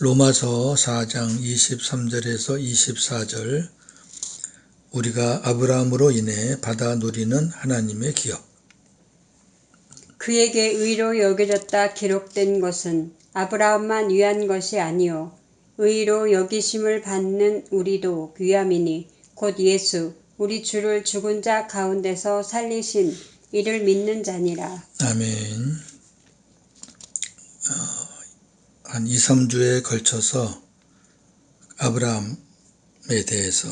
로마서 4장 23절에서 24절 우리가 아브라함으로 인해 받아 누리는 하나님의 기업. 그에게 의로 여겨졌다 기록된 것은 아브라함만 위한 것이 아니요 의로 여기심을 받는 우리도 귀함이니 곧 예수 우리 주를 죽은 자 가운데서 살리신 이를 믿는 자니라. 아멘. 한 2, 3주에 걸쳐서 아브라함에 대해서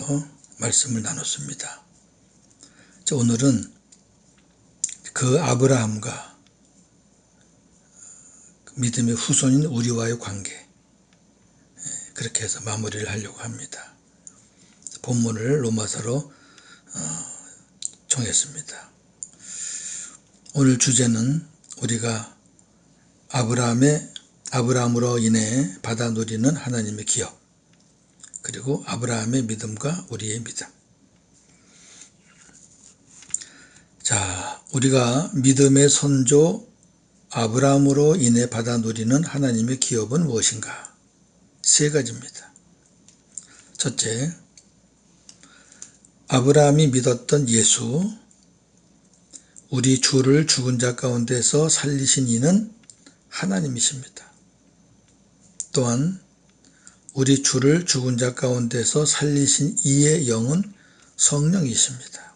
말씀을 나눴습니다. 오늘은 그 아브라함과 믿음의 후손인 우리와의 관계, 그렇게 해서 마무리를 하려고 합니다. 본문을 로마서로 정했습니다. 오늘 주제는 우리가 아브라함으로 인해 받아 누리는 하나님의 기업, 그리고 아브라함의 믿음과 우리의 믿음. 자, 우리가 믿음의 선조 아브라함으로 인해 받아 누리는 하나님의 기업은 무엇인가? 세 가지입니다. 첫째, 아브라함이 믿었던 예수, 우리 주를 죽은 자 가운데서 살리신 이는 하나님이십니다. 또한 우리 주를 죽은 자 가운데서 살리신 이의 영은 성령이십니다.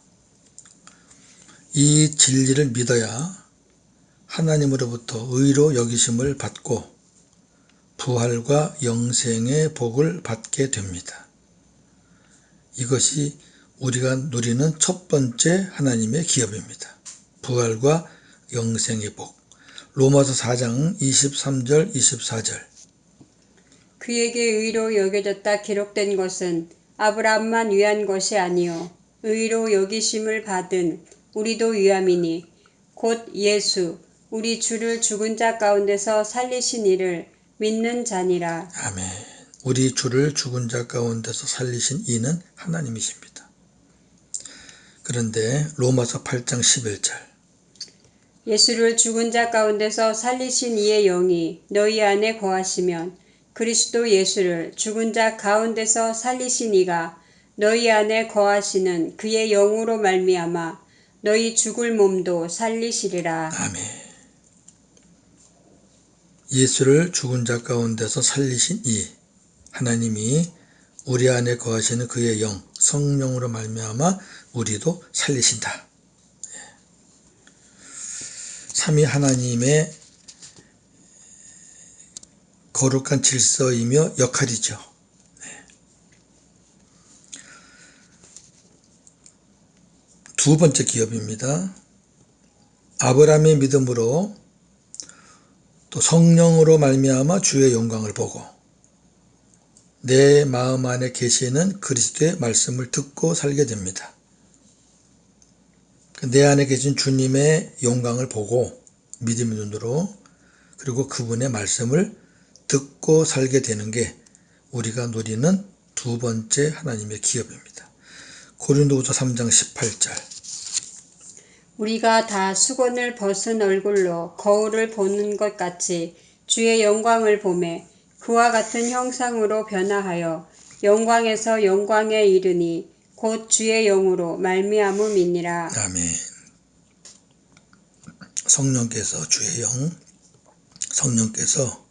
이 진리를 믿어야 하나님으로부터 의로 여기심을 받고 부활과 영생의 복을 받게 됩니다. 이것이 우리가 누리는 첫 번째 하나님의 기업입니다. 부활과 영생의 복. 로마서 4장 23절 24절. 그에게 의로 여겨졌다 기록된 것은 아브라함만 위한 것이 아니요 의로 여기심을 받은 우리도 위함이니 곧 예수 우리 주를 죽은 자 가운데서 살리신 이를 믿는 자니라. 아멘. 우리 주를 죽은 자 가운데서 살리신 이는 하나님이십니다. 그런데 로마서 8장 11절. 예수를 죽은 자 가운데서 살리신 이의 영이 너희 안에 거하시면 그리스도 예수를 죽은 자 가운데서 살리신 이가 너희 안에 거하시는 그의 영으로 말미암아 너희 죽을 몸도 살리시리라. 아멘. 예수를 죽은 자 가운데서 살리신 이 하나님이 우리 안에 거하시는 그의 영 성령으로 말미암아 우리도 살리신다. 삼위 하나님의 거룩한 질서이며 역할이죠. 두 번째 기업입니다. 아브라함의 믿음으로 또 성령으로 말미암아 주의 영광을 보고 내 마음 안에 계시는 그리스도의 말씀을 듣고 살게 됩니다. 내 안에 계신 주님의 영광을 보고 믿음의 눈으로 그리고 그분의 말씀을 듣고 살게 되는 게 우리가 누리는 두 번째 하나님의 기업입니다. 고린도후서 3장 18절. 우리가 다 수건을 벗은 얼굴로 거울을 보는 것 같이 주의 영광을 보매 그와 같은 형상으로 변화하여 영광에서 영광에 이르니 곧 주의 영으로 말미암음이니라. 아멘. 성령께서 주의 영, 성령께서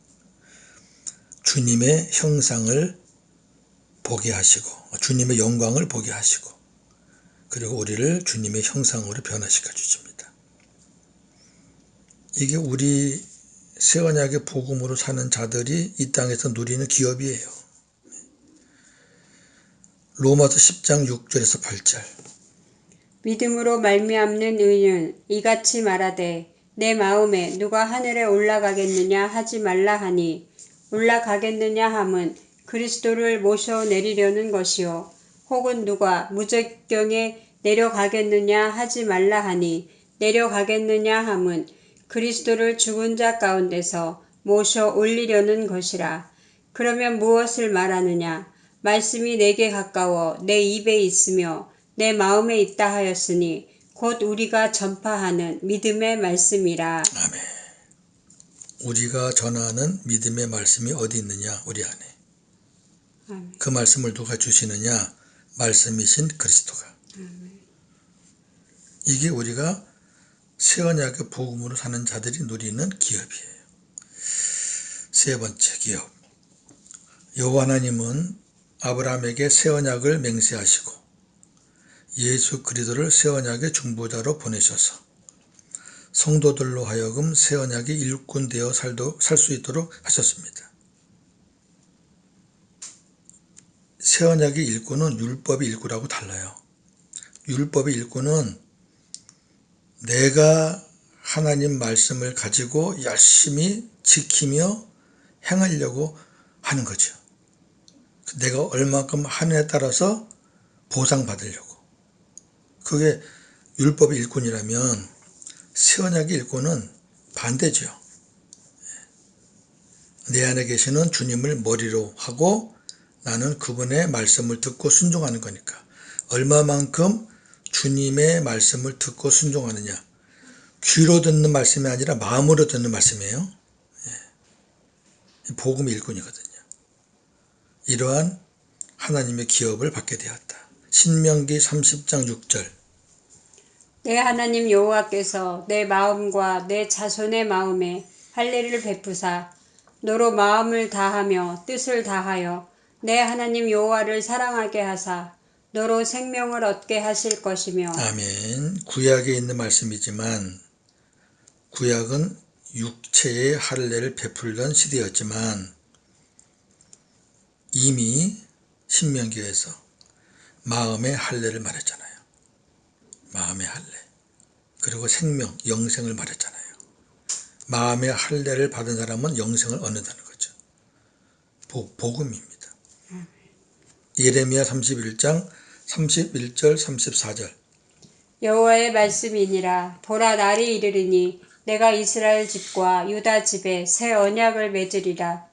주님의 형상을 보게 하시고 주님의 영광을 보게 하시고 그리고 우리를 주님의 형상으로 변화시켜 주십니다. 이게 우리 새 언약의 복음으로 사는 자들이 이 땅에서 누리는 기업이에요. 로마서 10장 6절에서 8절. 믿음으로 말미암는 의는 이같이 말하되 내 마음에 누가 하늘에 올라가겠느냐 하지 말라 하니 올라가겠느냐 함은 그리스도를 모셔 내리려는 것이요 혹은 누가 무저경에 내려가겠느냐 하지 말라 하니 내려가겠느냐 함은 그리스도를 죽은 자 가운데서 모셔 올리려는 것이라. 그러면 무엇을 말하느냐? 말씀이 내게 가까워 내 입에 있으며 내 마음에 있다 하였으니 곧 우리가 전파하는 믿음의 말씀이라. 아멘. 우리가 전하는 믿음의 말씀이 어디 있느냐? 우리 안에. 아멘. 그 말씀을 누가 주시느냐? 말씀이신 그리스도가. 이게 우리가 새언약의 복음으로 사는 자들이 누리는 기업이에요. 세 번째 기업. 여호와 하나님은 아브라함에게 새언약을 맹세하시고 예수 그리스도를 새언약의 중보자로 보내셔서 성도들로 하여금 새언약의 일꾼 되어 살 수 있도록 하셨습니다. 새언약의 일꾼은 율법의 일꾼하고 달라요. 율법의 일꾼은 내가 하나님 말씀을 가지고 열심히 지키며 행하려고 하는 거죠. 내가 얼마큼 하느냐에 따라서 보상받으려고. 그게 율법의 일꾼이라면 새언약의 일꾼은 반대죠. 내 안에 계시는 주님을 머리로 하고 나는 그분의 말씀을 듣고 순종하는 거니까. 얼마만큼 주님의 말씀을 듣고 순종하느냐. 귀로 듣는 말씀이 아니라 마음으로 듣는 말씀이에요. 복음의 일꾼이거든요. 이러한 하나님의 기업을 받게 되었다. 신명기 30장 6절. 내 하나님 여호와께서 내 마음과 내 자손의 마음에 할례를 베푸사 너로 마음을 다하며 뜻을 다하여 내 하나님 여호와를 사랑하게 하사 너로 생명을 얻게 하실 것이며. 아멘. 구약에 있는 말씀이지만 구약은 육체의 할례를 베풀던 시대였지만 이미 신명기에서 마음의 할례를 말했잖아요. 마음의 할례. 그리고 생명, 영생을 말했잖아요. 마음의 할례를 받은 사람은 영생을 얻는다는 거죠. 복음입니다. 예레미야 31장 31절 34절. 여호와의 말씀이니라. 보라, 날이 이르리니 내가 이스라엘 집과 유다 집에 새 언약을 맺으리라.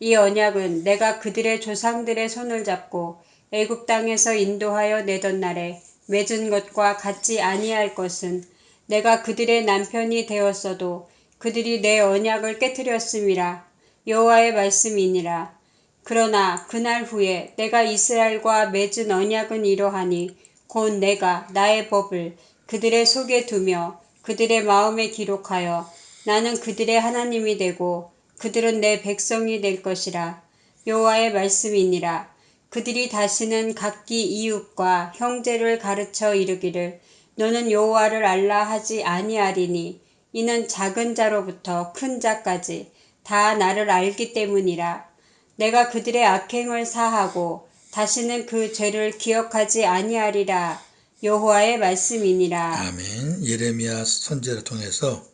이 언약은 내가 그들의 조상들의 손을 잡고 애굽 땅에서 인도하여 내던 날에 맺은 것과 같지 아니할 것은 내가 그들의 남편이 되었어도 그들이 내 언약을 깨뜨렸음이라. 여호와의 말씀이니라. 그러나 그날 후에 내가 이스라엘과 맺은 언약은 이러하니 곧 내가 나의 법을 그들의 속에 두며 그들의 마음에 기록하여 나는 그들의 하나님이 되고 그들은 내 백성이 될 것이라. 여호와의 말씀이니라. 그들이 다시는 각기 이웃과 형제를 가르쳐 이르기를 너는 여호와를 알라 하지 아니하리니 이는 작은 자로부터 큰 자까지 다 나를 알기 때문이라. 내가 그들의 악행을 사하고 다시는 그 죄를 기억하지 아니하리라. 여호와의 말씀이니라. 아멘. 예레미야 선지자를 통해서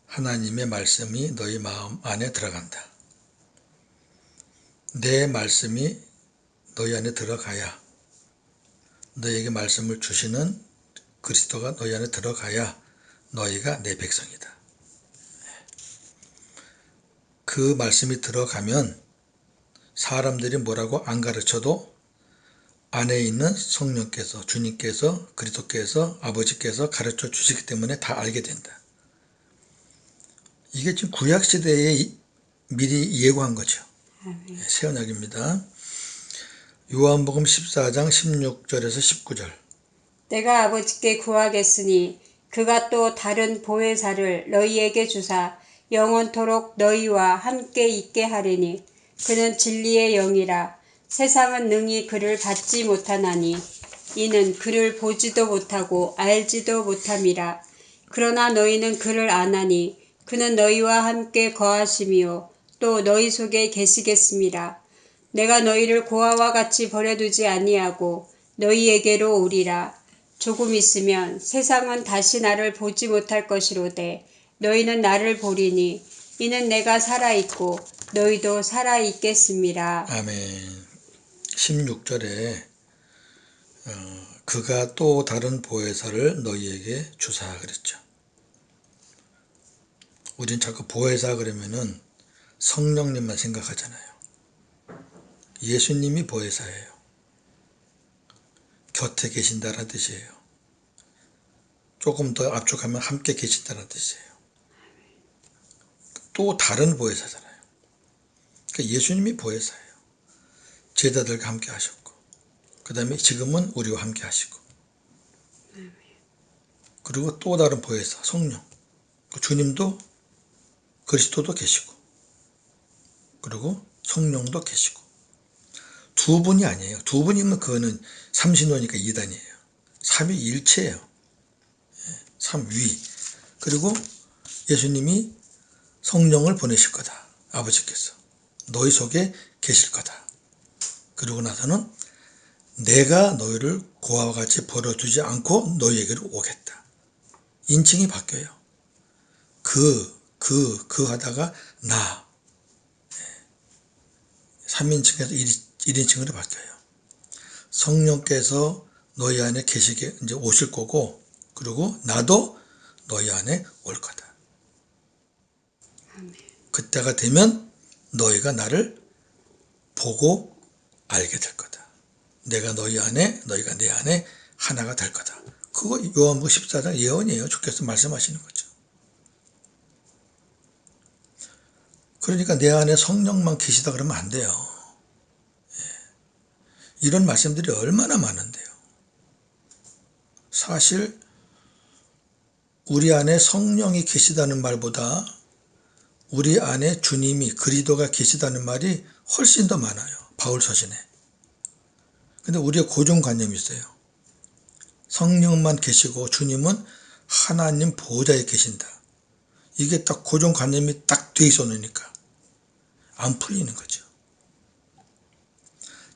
하나님의 말씀이 너희 마음 안에 들어간다. 내 말씀이 너희 안에 들어가야 너희에게 말씀을 주시는 그리스도가 너희 안에 들어가야 너희가 내 백성이다. 그 말씀이 들어가면 사람들이 뭐라고 안 가르쳐도 안에 있는 성령께서 주님께서 그리스도께서 아버지께서 가르쳐 주시기 때문에 다 알게 된다. 이게 지금 구약시대에 미리 예고한 거죠. 새 언약입니다. 요한복음 14장 16절에서 19절. 내가 아버지께 구하겠으니 그가 또 다른 보혜사를 너희에게 주사 영원토록 너희와 함께 있게 하리니 그는 진리의 영이라. 세상은 능히 그를 받지 못하나니 이는 그를 보지도 못하고 알지도 못함이라. 그러나 너희는 그를 아나니 그는 너희와 함께 거하심이요 또 너희 속에 계시겠음이라. 내가 너희를 고아와 같이 버려두지 아니하고 너희에게로 오리라. 조금 있으면 세상은 다시 나를 보지 못할 것이로되 너희는 나를 보리니 이는 내가 살아있고 너희도 살아있겠음이라. 아멘. 16절에 그가 또 다른 보혜사를 너희에게 주사 그랬죠. 우린 자꾸 보혜사 그러면은 성령님만 생각하잖아요. 예수님이 보혜사예요. 곁에 계신다는 뜻이에요. 조금 더 압축하면 함께 계신다는 뜻이에요. 또 다른 보혜사잖아요. 그러니까 예수님이 보혜사예요. 제자들과 함께 하셨고, 그 다음에 지금은 우리와 함께 하시고, 그리고 또 다른 보혜사 성령, 주님도 그리스도도 계시고, 그리고 성령도 계시고, 두 분이 아니에요. 두 분이면 그거는 삼신호니까 이단이에요. 삼위일체예요. 삼위. 그리고 예수님이 성령을 보내실 거다. 아버지께서 너희 속에 계실 거다. 그러고 나서는 내가 너희를 고아와 같이 버려두지 않고 너희에게로 오겠다. 인칭이 바뀌어요. 그 하다가 나. 3인칭에서 1인칭으로 바뀌어요. 성령께서 너희 안에 계시게 이제 오실 거고, 그리고 나도 너희 안에 올 거다. 그때가 되면 너희가 나를 보고 알게 될 거다. 내가 너희 안에, 너희가 내 안에 하나가 될 거다. 그거 요한복음 14장 예언이에요. 주께서 말씀하시는 거죠. 그러니까 내 안에 성령만 계시다 그러면 안 돼요. 이런 말씀들이 얼마나 많은데요. 사실 우리 안에 성령이 계시다는 말보다 우리 안에 주님이 그리스도가 계시다는 말이 훨씬 더 많아요. 바울 서신에. 근데 우리의 고정관념이 있어요. 성령만 계시고 주님은 하나님 보좌에 계신다. 이게 딱 고정관념이 딱 돼 있었으니까 안 풀리는 거죠.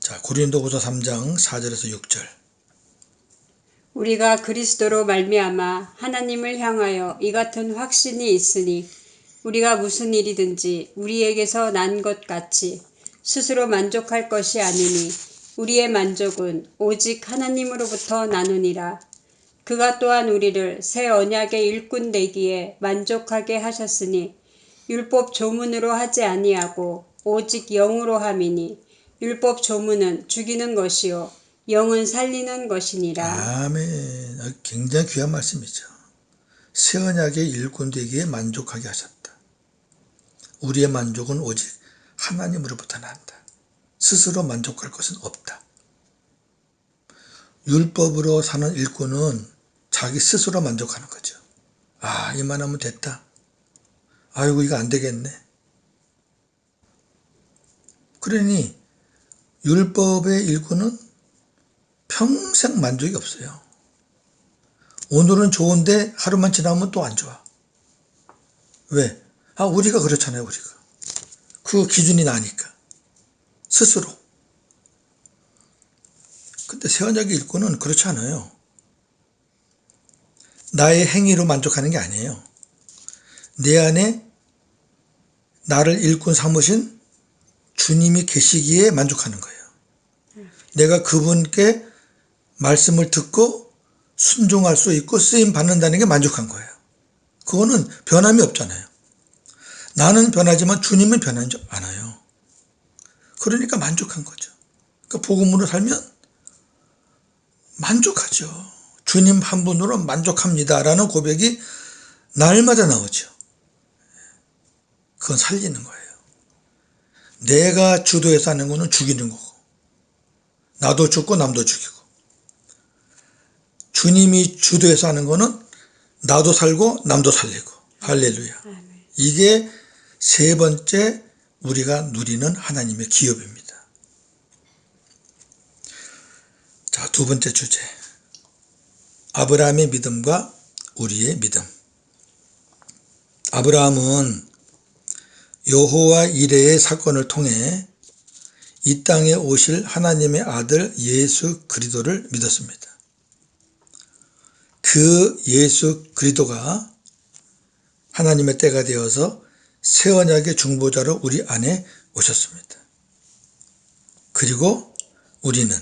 자, 고린도후서 3장 4절에서 6절. 우리가 그리스도로 말미암아 하나님을 향하여 이 같은 확신이 있으니 우리가 무슨 일이든지 우리에게서 난 것 같이 스스로 만족할 것이 아니니 우리의 만족은 오직 하나님으로부터 나누니라. 그가 또한 우리를 새 언약의 일꾼 되기에 만족하게 하셨으니 율법 조문으로 하지 아니하고 오직 영으로 함이니 율법 조문은 죽이는 것이요 영은 살리는 것이니라. 아멘. 굉장히 귀한 말씀이죠. 새 언약의 일꾼 되기에 만족하게 하셨다. 우리의 만족은 오직 하나님으로부터 난다. 스스로 만족할 것은 없다. 율법으로 사는 일꾼은 자기 스스로 만족하는 거죠. 아, 이만하면 됐다. 아이고, 이거 안 되겠네. 그러니 율법의 일꾼은 평생 만족이 없어요. 오늘은 좋은데 하루만 지나면 또 안 좋아. 왜? 아, 우리가 그렇잖아요, 우리가. 그 기준이 나니까. 스스로. 근데 새 언약의 일꾼은 그렇지 않아요. 나의 행위로 만족하는 게 아니에요. 내 안에 나를 일꾼 삼으신 주님이 계시기에 만족하는 거예요. 내가 그분께 말씀을 듣고 순종할 수 있고 쓰임 받는다는 게 만족한 거예요. 그거는 변함이 없잖아요. 나는 변하지만 주님은 변하지 않아요. 그러니까 만족한 거죠. 그러니까 복음으로 살면 만족하죠. 주님 한 분으로 만족합니다라는 고백이 날마다 나오죠. 그건 살리는 거예요. 내가 주도해서 하는 거는 죽이는 거고, 나도 죽고 남도 죽이고, 주님이 주도해서 하는 거는 나도 살고 남도 살리고. 할렐루야. 이게 세 번째 우리가 누리는 하나님의 기업입니다. 자, 두 번째 주제. 아브라함의 믿음과 우리의 믿음. 아브라함은 여호와 이레의 사건을 통해 이 땅에 오실 하나님의 아들 예수 그리스도를 믿었습니다. 그 예수 그리스도가 하나님의 때가 되어서 새 언약의 중보자로 우리 안에 오셨습니다. 그리고 우리는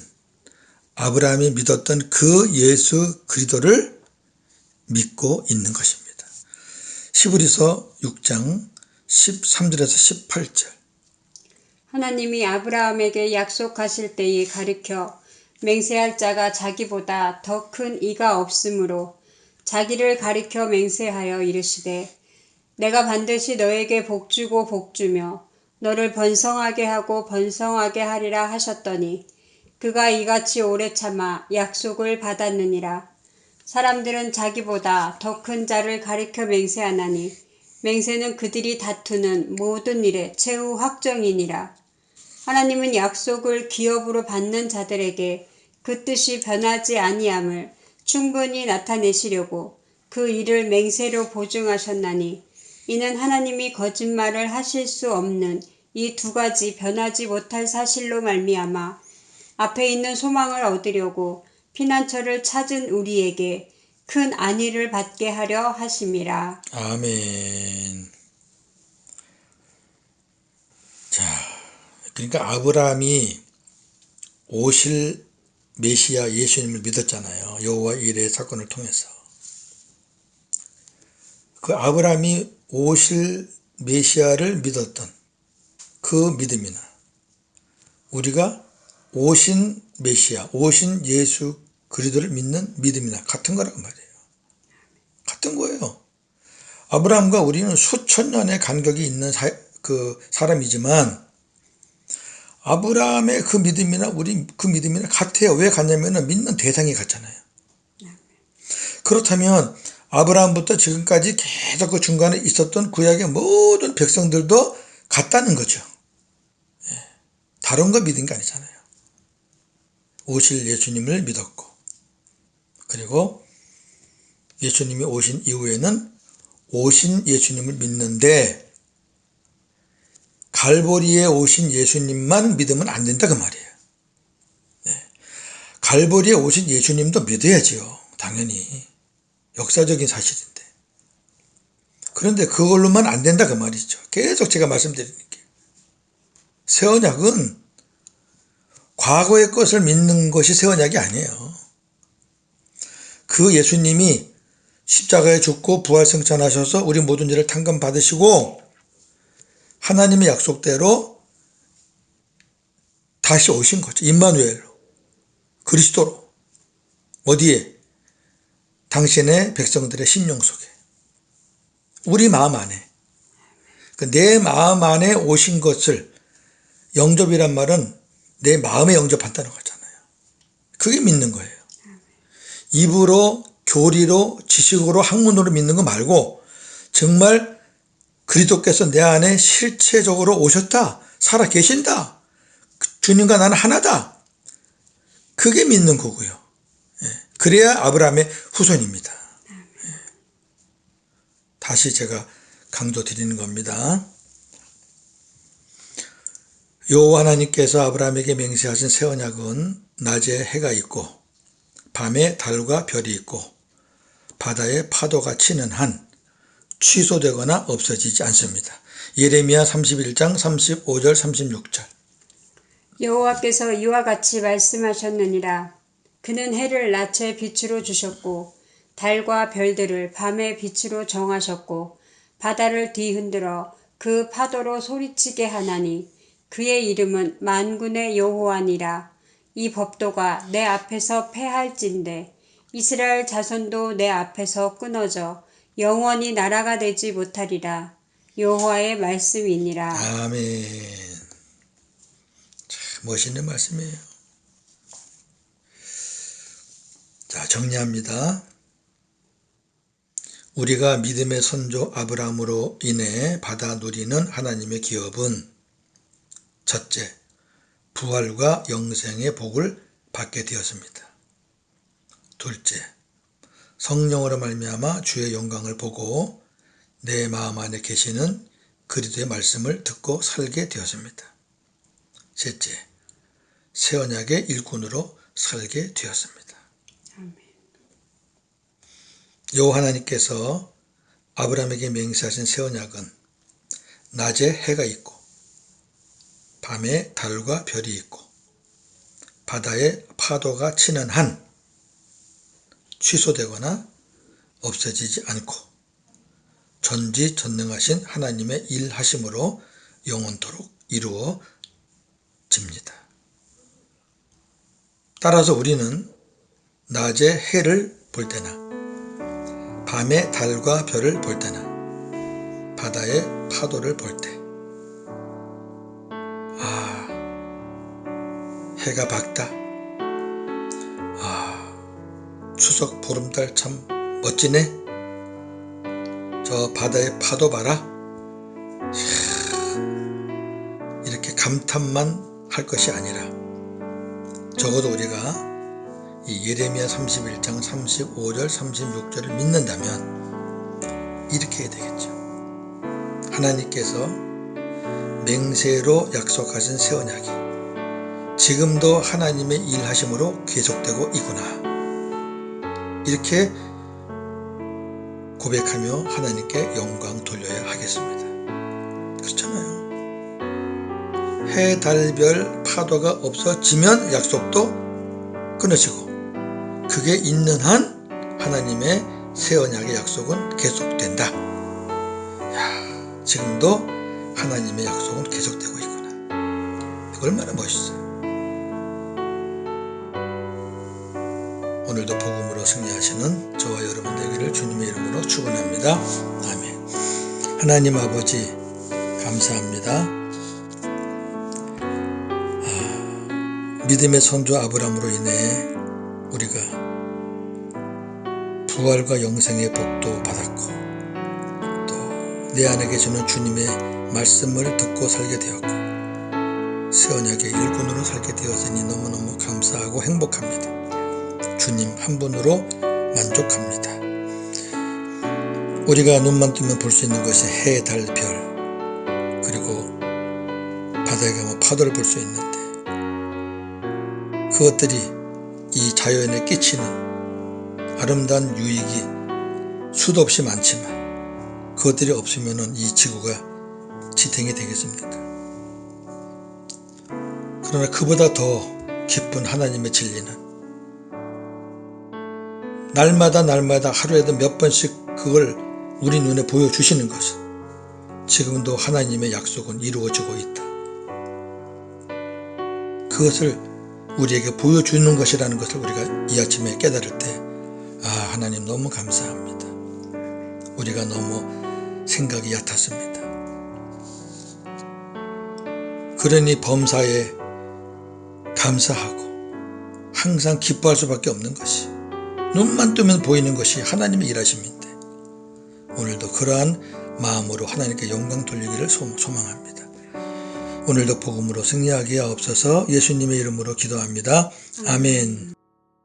아브라함이 믿었던 그 예수 그리스도를 믿고 있는 것입니다. 히브리서 6장 13절에서 18절. 하나님이 아브라함에게 약속하실 때에 가리켜 맹세할 자가 자기보다 더 큰 이가 없으므로 자기를 가리켜 맹세하여 이르시되 내가 반드시 너에게 복주고 복주며 너를 번성하게 하고 번성하게 하리라 하셨더니 그가 이같이 오래 참아 약속을 받았느니라. 사람들은 자기보다 더 큰 자를 가리켜 맹세하나니 맹세는 그들이 다투는 모든 일의 최후 확정이니라. 하나님은 약속을 기업으로 받는 자들에게 그 뜻이 변하지 아니함을 충분히 나타내시려고 그 일을 맹세로 보증하셨나니 이는 하나님이 거짓말을 하실 수 없는 이 두 가지 변하지 못할 사실로 말미암아 앞에 있는 소망을 얻으려고 피난처를 찾은 우리에게 큰 안위를 받게 하려 하심이라. 아멘. 자, 그러니까 아브라함이 오실 메시아 예수님을 믿었잖아요. 여호와 일의 사건을 통해서. 그 아브라함이 오실 메시아를 믿었던 그 믿음이나 우리가 오신 메시아, 오신 예수 그리스도를 믿는 믿음이나 같은 거란 말이에요. 같은 거예요. 아브라함과 우리는 수천 년의 간격이 있는 사람이지만 아브라함의 그 믿음이나 우리 그 믿음이나 같아요. 왜 같냐면 믿는 대상이 같잖아요. 그렇다면 아브라함부터 지금까지 계속 그 중간에 있었던 구약의 모든 백성들도 같다는 거죠. 다른 거 믿은 게 아니잖아요. 오실 예수님을 믿었고, 그리고 예수님이 오신 이후에는 오신 예수님을 믿는데 갈보리에 오신 예수님만 믿으면 안 된다 그 말이에요. 갈보리에 오신 예수님도 믿어야지요. 당연히. 역사적인 사실인데. 그런데 그걸로만 안 된다 그 말이죠. 계속 제가 말씀드리는 게. 새 언약은 과거의 것을 믿는 것이 새 언약이 아니에요. 그 예수님이 십자가에 죽고 부활승천하셔서 우리 모든 죄를 탕감받으시고 하나님의 약속대로 다시 오신 거죠. 임마누엘로, 그리스도로. 어디에? 당신의 백성들의 심령 속에, 우리 마음 안에. 내 마음 안에 오신 것을, 영접이란 말은 내 마음에 영접한다는 거잖아요. 그게 믿는 거예요. 입으로, 교리로, 지식으로, 학문으로 믿는 거 말고 정말 그리스도께서 내 안에 실체적으로 오셨다, 살아 계신다, 주님과 나는 하나다, 그게 믿는 거고요. 그래야 아브라함의 후손입니다. 다시 제가 강조드리는 겁니다. 여호와 하나님께서 아브라함에게 맹세하신 새 언약은 낮에 해가 있고 밤에 달과 별이 있고 바다에 파도가 치는 한 취소되거나 없어지지 않습니다. 예레미야 31장 35절 36절. 여호와께서 이와 같이 말씀하셨느니라. 그는 해를 낮의 빛으로 주셨고 달과 별들을 밤의 빛으로 정하셨고 바다를 뒤흔들어 그 파도로 소리치게 하나니 그의 이름은 만군의 여호와니라. 이 법도가 내 앞에서 패할진대 이스라엘 자손도 내 앞에서 끊어져 영원히 나라가 되지 못하리라. 여호와의 말씀이니라. 아멘. 참 멋있는 말씀이에요. 자, 정리합니다. 우리가 믿음의 선조 아브라함으로 인해 받아 누리는 하나님의 기업은 첫째, 부활과 영생의 복을 받게 되었습니다. 둘째, 성령으로 말미암아 주의 영광을 보고 내 마음 안에 계시는 그리스도의 말씀을 듣고 살게 되었습니다. 셋째, 새 언약의 일꾼으로 살게 되었습니다. 여호와 하나님께서 아브라함에게 맹세하신 새 언약은 낮에 해가 있고 밤에 달과 별이 있고 바다에 파도가 치는 한 취소되거나 없어지지 않고 전지전능하신 하나님의 일하심으로 영원토록 이루어집니다. 따라서 우리는 낮에 해를 볼 때나 밤에 달과 별을 볼 때나 바다의 파도를 볼 때, 해가 밝다. 추석 보름달 참 멋지네. 저 바다의 파도 봐라. 이렇게 감탄만 할 것이 아니라 적어도 우리가 이 예레미야 31장 35절 36절을 믿는다면 이렇게 해야 되겠죠. 하나님께서 맹세로 약속하신 새 언약이 지금도 하나님의 일하심으로 계속되고 있구나. 이렇게 고백하며 하나님께 영광 돌려야 하겠습니다. 그렇잖아요. 해, 달, 별, 파도가 없어지면 약속도 끊어지고, 그게 있는 한 하나님의 새 언약의 약속은 계속된다. 지금도 하나님의 약속은 계속되고 있구나. 이거 얼마나 멋있어요. 오늘도 복음으로 승리하시는 저와 여러분 되기를 주님의 이름으로 축원합니다. 아멘. 하나님 아버지 감사합니다. 믿음의 선조 아브라함으로 인해 우리가 부활과 영생의 복도 받았고, 또 내 안에 계시는 주님의 말씀을 듣고 살게 되었고, 새 언약의 일꾼으로 살게 되었으니 너무너무 감사하고 행복합니다. 주님 한 분으로 만족합니다. 우리가 눈만 뜨면 볼 수 있는 것이 해, 달, 별, 그리고 바다에 가면 파도를 볼 수 있는데, 그것들이 이 자연에 끼치는 아름다운 유익이 수도 없이 많지만, 그것들이 없으면 이 지구가 지탱이 되겠습니까? 그러나 그보다 더 기쁜 하나님의 진리는 날마다 하루에도 몇 번씩 그걸 우리 눈에 보여주시는 것은 지금도 하나님의 약속은 이루어지고 있다. 그것을 우리에게 보여주는 것이라는 것을 우리가 이 아침에 깨달을 때, 하나님 너무 감사합니다. 우리가 너무 생각이 얕았습니다. 그러니 범사에 감사하고 항상 기뻐할 수밖에 없는 것이, 눈만 뜨면 보이는 것이 하나님의 일하심인데, 오늘도 그러한 마음으로 하나님께 영광 돌리기를 소망합니다. 오늘도 복음으로 승리하게 하옵소서. 예수님의 이름으로 기도합니다. 아멘.